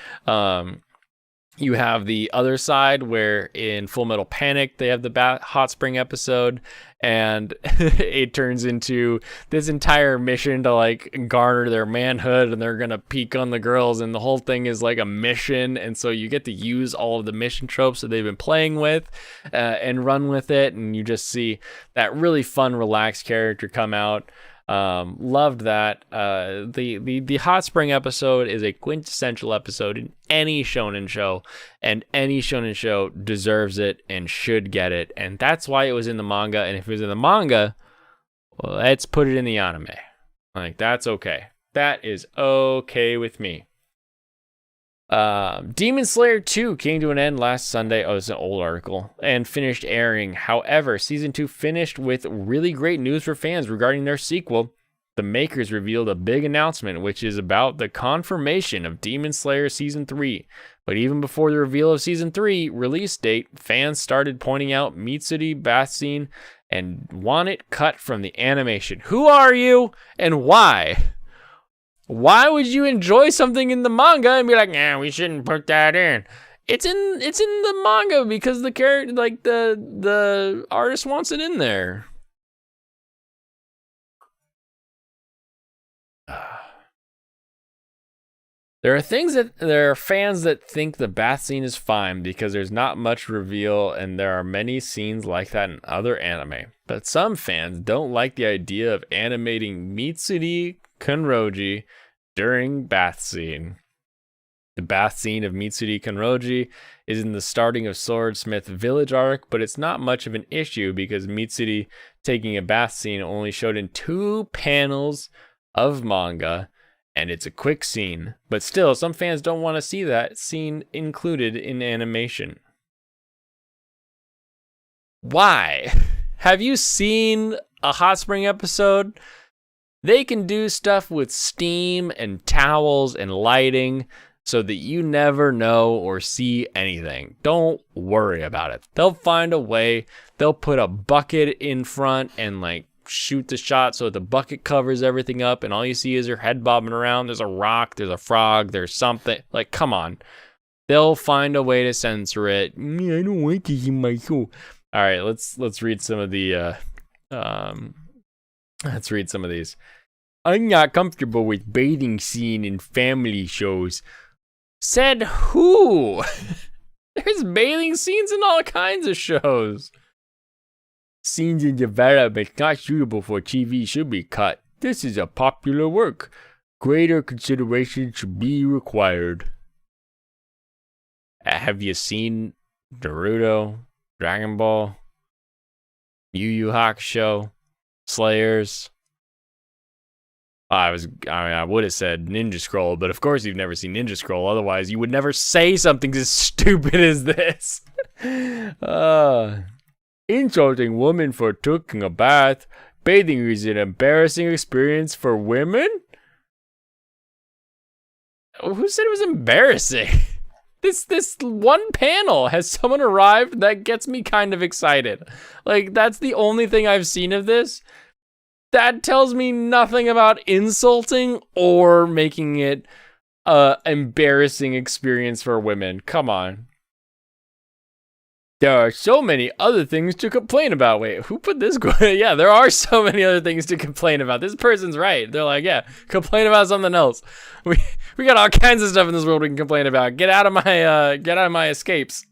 You have the other side where in Full Metal Panic they have the hot spring episode, and it turns into this entire mission to like garner their manhood, and they're gonna peek on the girls, and the whole thing is like a mission. And so you get to use all of the mission tropes that they've been playing with and run with it, and you just see that really fun, relaxed character come out. Loved that. The hot spring episode is a quintessential episode in any shonen show, and any shonen show deserves it and should get it, and that's why it was in the manga. And if it was in the manga, well, let's put it in the anime. Like, that's okay. That is okay with me. Demon Slayer 2 came to an end last Sunday. Oh, it's an old article. And finished airing. However, season 2 finished with really great news for fans regarding their sequel. The makers revealed a big announcement, which is about the confirmation of Demon Slayer season 3. But even before the reveal of season 3 release date, fans started pointing out Mitsuri bath scene and want it cut from the animation. Who are you and why? Why would you enjoy something in the manga and be like, nah, we shouldn't put that in? It's in the manga because the character, like the artist wants it in there. There are fans that think the bath scene is fine because there's not much reveal, and there are many scenes like that in other anime. But some fans don't like the idea of animating Mitsuri Kanroji during bath scene. The bath scene of Mitsuri Kanroji is in the starting of Swordsmith Village arc, but it's not much of an issue because Mitsuri taking a bath scene only showed in 2 panels of manga, and it's a quick scene. But still, some fans don't want to see that scene included in animation. Why? Have you seen a hot spring episode? They can do stuff with steam and towels and lighting so that you never know or see anything. Don't worry about it. They'll find a way. They'll put a bucket in front and like shoot the shot so the bucket covers everything up, and all you see is your head bobbing around. There's a rock, there's a frog, there's something. Like, come on. They'll find a way to censor it. I don't like it in my show. All right, let's read some of the let's read some of these. I'm not comfortable with bathing scene in family shows. Said who? There's bathing scenes in all kinds of shows. Scenes in development not suitable for TV should be cut. This is a popular work. Greater consideration should be required. Have you seen Naruto, Dragon Ball, Yu Yu Hakusho, Slayers? I would have said Ninja Scroll, but of course you've never seen Ninja Scroll. Otherwise, you would never say something as stupid as this. Insulting women for taking a bath. Bathing is an embarrassing experience for women? Who said it was embarrassing? This one panel has someone arrived that gets me kind of excited. Like, that's the only thing I've seen of this. That tells me nothing about insulting or making it an embarrassing experience for women. Come on. There are so many other things to complain about. Wait, who put this? Yeah, there are so many other things to complain about. This person's right. They're like, yeah, complain about something else. We got all kinds of stuff in this world we can complain about. Get out of my escapes.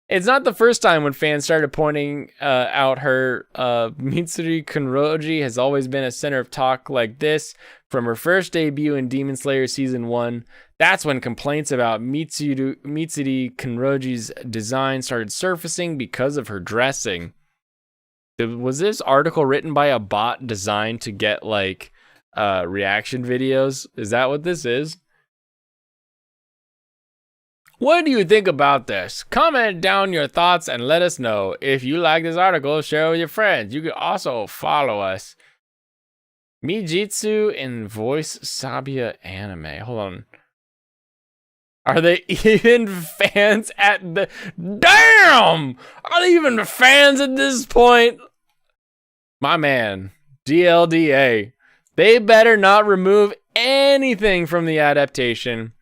It's not the first time when fans started pointing out her. Mitsuri Kunroji has always been a center of talk like this. From her first debut in Demon Slayer Season 1, that's when complaints about Mitsuri Kunroji's design started surfacing because of her dressing. Was this article written by a bot designed to get, like, reaction videos? Is that what this is? What do you think about this? Comment down your thoughts and let us know. If you like this article, share it with your friends. You can also follow us. Mijitsu in voice Sabia anime. Hold on. Are they even fans at the... Damn! Are they even fans at this point? My man, GLDA. They better not remove anything from the adaptation.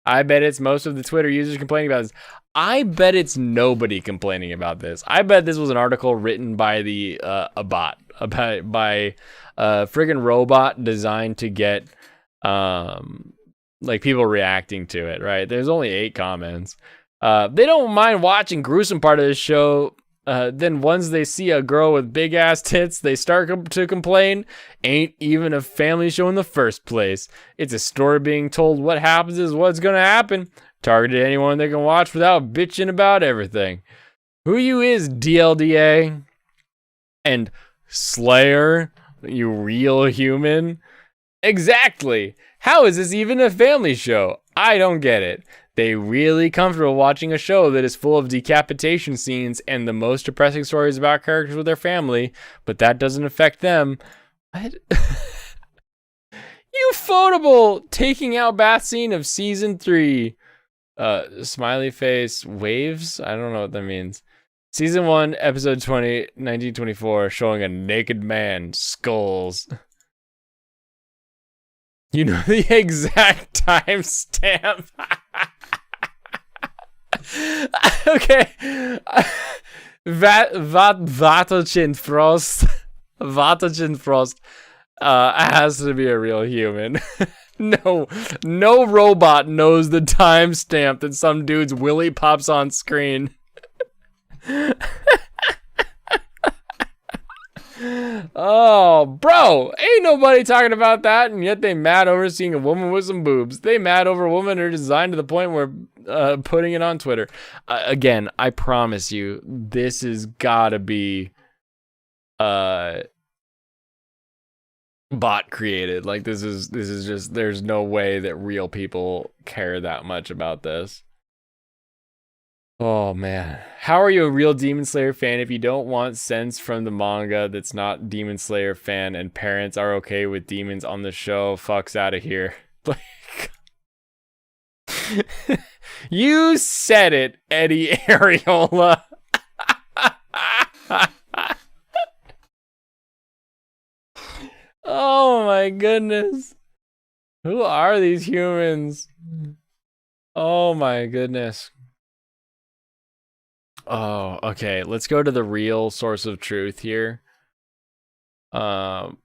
I bet it's most of the Twitter users complaining about this. I bet it's nobody complaining about this. I bet this was an article written by a bot, by a friggin' robot designed to get like people reacting to it. Right? There's only 8 comments. They don't mind watching gruesome part of this show. Then once they see a girl with big ass tits, they start to complain. Ain't even a family show in the first place. It's a story being told. What happens is what's gonna happen. Targeted anyone they can watch without bitching about everything. Who you is, DLDA? And Slayer, you real human? Exactly. How is this even a family show? I don't get it. They really comfortable watching a show that is full of decapitation scenes and the most depressing stories about characters with their family, but that doesn't affect them. What? Ufotable taking out bath scene of season 3. Smiley face waves? I don't know what that means. Season 1, episode 20, 1924, showing a naked man, skulls. You know the exact timestamp. Okay. Vatochin Frost. Vatochin Frost has to be a real human. No robot knows the timestamp that some dude's willy pops on screen. Oh, bro, ain't nobody talking about that, and yet they mad over seeing a woman with some boobs. They mad over a woman or design to the point where putting it on Twitter. Again, I promise you, this has gotta be bot created. Like, this is just, there's no way that real people care that much about this. Oh man, how are you a real Demon Slayer fan if you don't want sense from the manga that's not Demon Slayer fan and parents are okay with demons on the show? Fucks out of here. Like, you said it, Eddie Areola. Oh my goodness. Who are these humans? Oh my goodness. Oh, okay. Let's go to the real source of truth here. We'll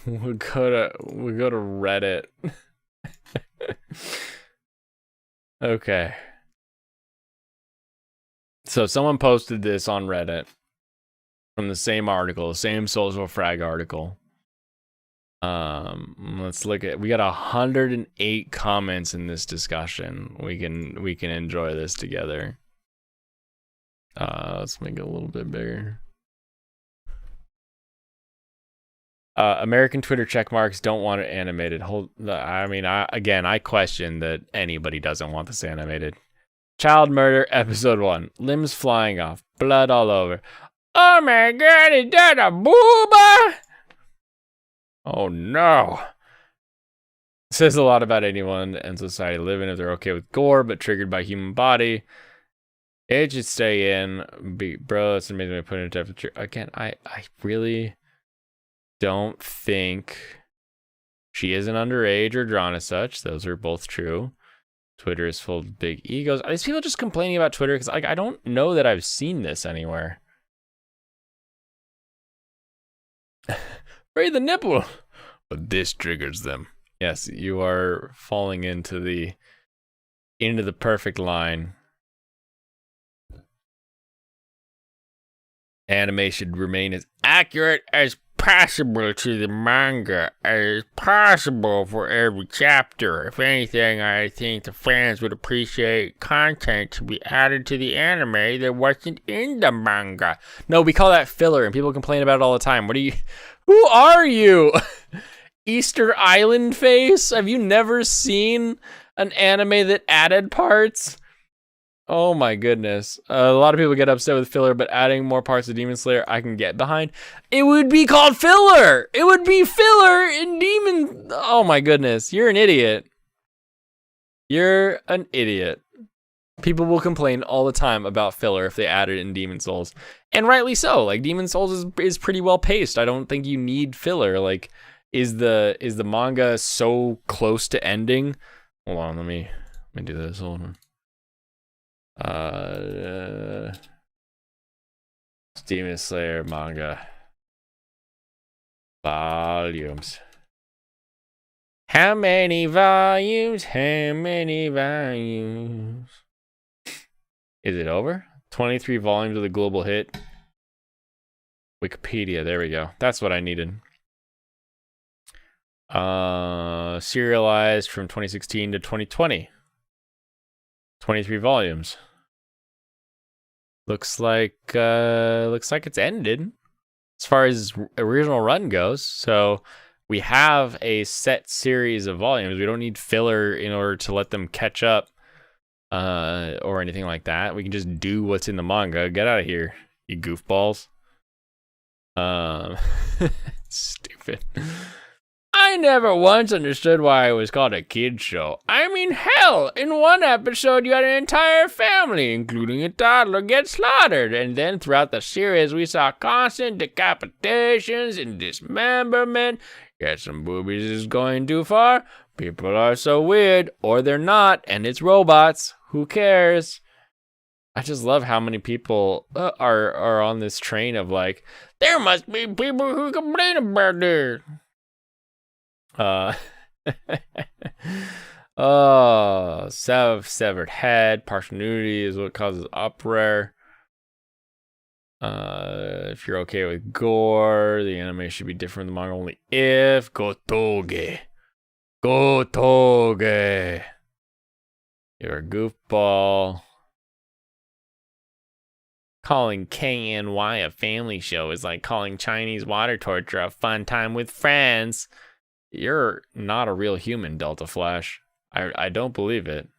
go to Reddit. Okay. So someone posted this on Reddit from the same article, the same social frag article. Let's look at. We got 108 comments in this discussion. We can enjoy this together. Let's make it a little bit bigger. American Twitter checkmarks don't want it animated. I question that anybody doesn't want this animated. Child murder, episode 1. Limbs flying off, blood all over. Oh my god, is that a booba? Oh no. Says a lot about anyone and society living if they're okay with gore, but triggered by human body. It should stay in. Bro, it's amazing to put in temperature. Again, I really don't think she isn't underage or drawn as such. Those are both true. Twitter is full of big egos. Are these people just complaining about Twitter? Because I don't know that I've seen this anywhere. Raise the nipple. But this triggers them. Yes, you are falling into the perfect line. Anime should remain as accurate as possible to the manga as possible for every chapter. If anything, I think the fans would appreciate content to be added to the anime that wasn't in the manga. No, we call that filler, and people complain about it all the time. Who are you? Easter Island face? Have you never seen an anime that added parts? Oh my goodness. A lot of people get upset with filler, but adding more parts of Demon Slayer I can get behind. It would be called filler! It would be filler in Demon... Oh my goodness. You're an idiot. You're an idiot. People will complain all the time about filler if they add it in Demon Souls. And rightly so. Like, Demon Souls is pretty well paced. I don't think you need filler. Like, is the manga so close to ending? Hold on, let me do this. Hold on. Demon Slayer manga volumes. How many volumes? How many volumes? Is it over? 23 volumes of the global hit. Wikipedia, there we go. That's what I needed. Serialized from 2016 to 2020. 23 volumes. Looks like it's ended as far as original run goes. So we have a set series of volumes. We don't need filler in order to let them catch up or anything like that. We can just do what's in the manga. Get out of here, you goofballs. Stupid. I never once understood why it was called a kid's show. I mean, hell, in one episode you had an entire family, including a toddler, get slaughtered. And then throughout the series we saw constant decapitations and dismemberment. Guess some boobies is going too far. People are so weird, or they're not, and it's robots. Who cares? I just love how many people are on this train of like, there must be people who complain about this. Severed head, partial nudity is what causes uproar. If you're okay with gore, the anime should be different than the manga only if Gotoge. You're a goofball. Calling KNY a family show is like calling Chinese water torture a fun time with friends. You're not a real human, Delta Flash. I don't believe it.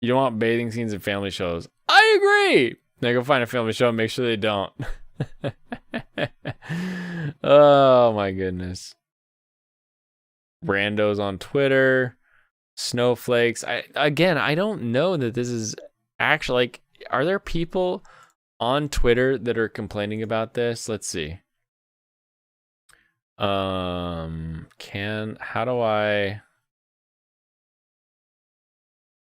You don't want bathing scenes in family shows. I agree! Now go find a family show and make sure they don't. Oh my goodness. Randos on Twitter. Snowflakes. I don't know that this is actually, like, are there people on Twitter that are complaining about this? Let's see. How do I,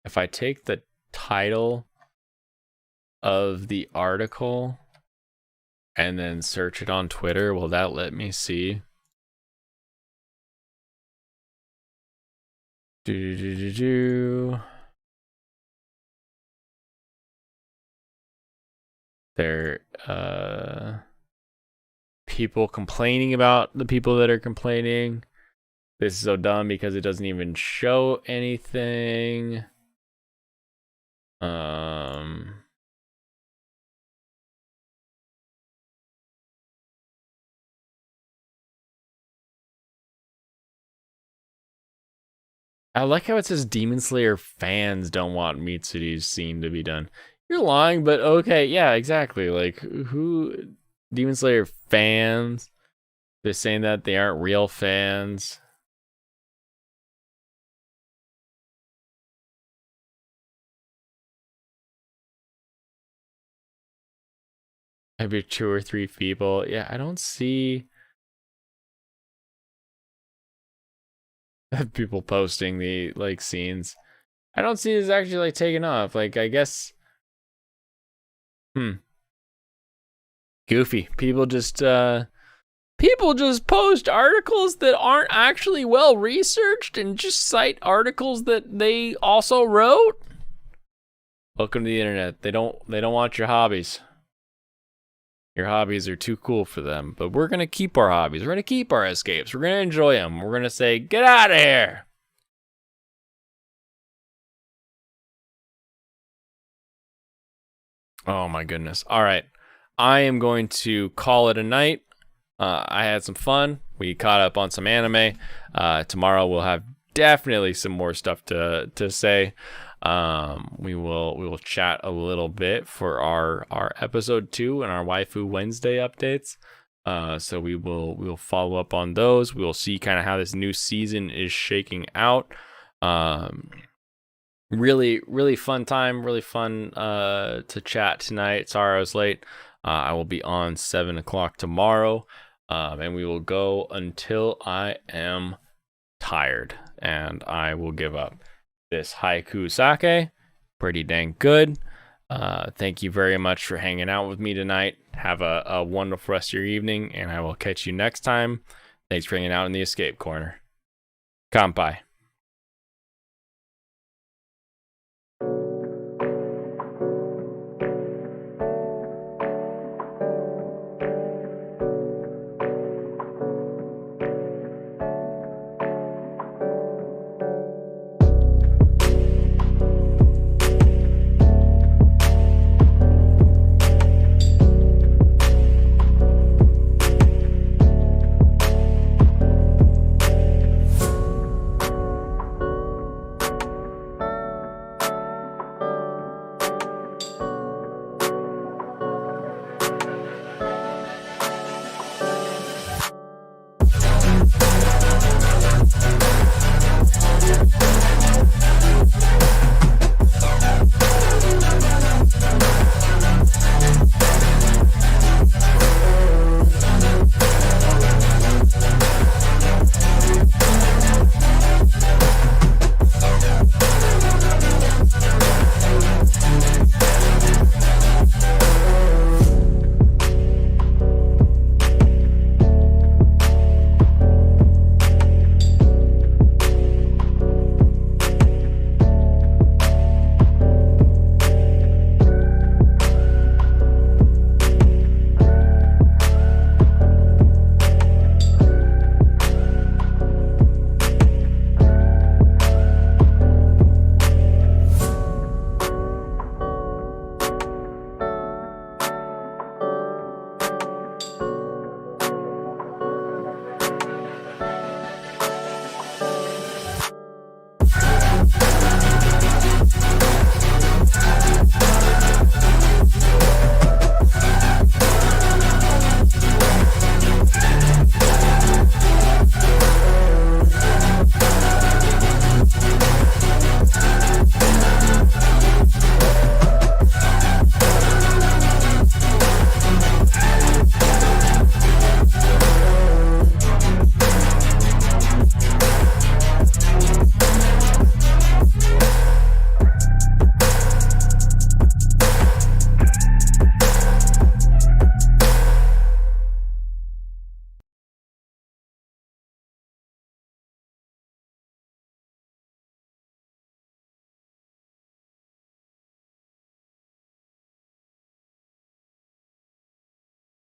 if I take the title of the article and then search it on Twitter, will that let me see? They're people complaining about the people that are complaining. This is so dumb because it doesn't even show anything. I like how it says Demon Slayer fans don't want Mitsuru's scene to be done. You're lying, but okay, yeah, exactly. Like, who... Demon Slayer fans? They're saying that they aren't real fans. Maybe 2 or 3 people. Yeah, I don't see... people posting the, like, scenes. I don't see this actually, like, taking off. Like, I guess... Goofy. People just post articles that aren't actually well researched and just cite articles that they also wrote. Welcome to the internet. They don't want your hobbies. Your hobbies are too cool for them, but we're gonna keep our hobbies. We're gonna keep our escapes. We're gonna enjoy them. We're gonna say, get out of here. Oh my goodness. All right. I am going to call it a night. I had some fun. We caught up on some anime. Tomorrow we'll have definitely some more stuff to say. We will chat a little bit for our episode 2 and our Waifu Wednesday updates. So we will follow up on those. We will see kind of how this new season is shaking out. Really fun time. Really fun to chat tonight. Sorry I was late. I will be on 7 o'clock tomorrow. And we will go until I am tired and I will give up. This haiku sake, pretty dang good. Thank you very much for hanging out with me tonight. Have a wonderful rest of your evening, and I will catch you next time. Thanks for hanging out in the Escape Corner. Kanpai.